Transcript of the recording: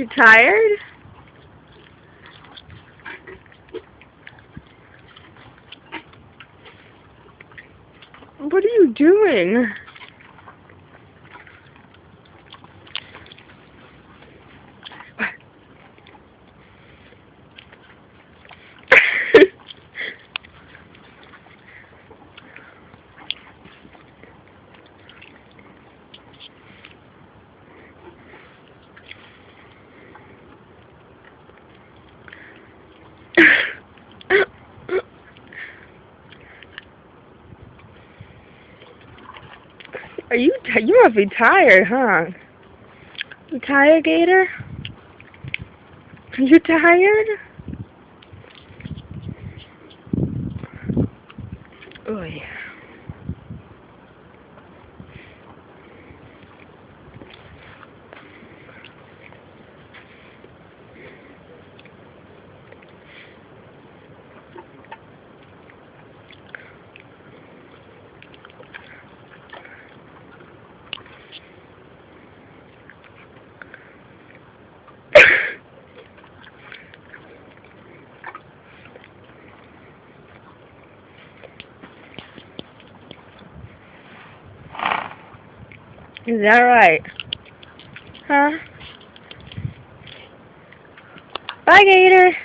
You tired? What are you doing? You must be tired, huh? You tired, Gator? You tired? Oy. Is that right? Huh? Bye, Gator.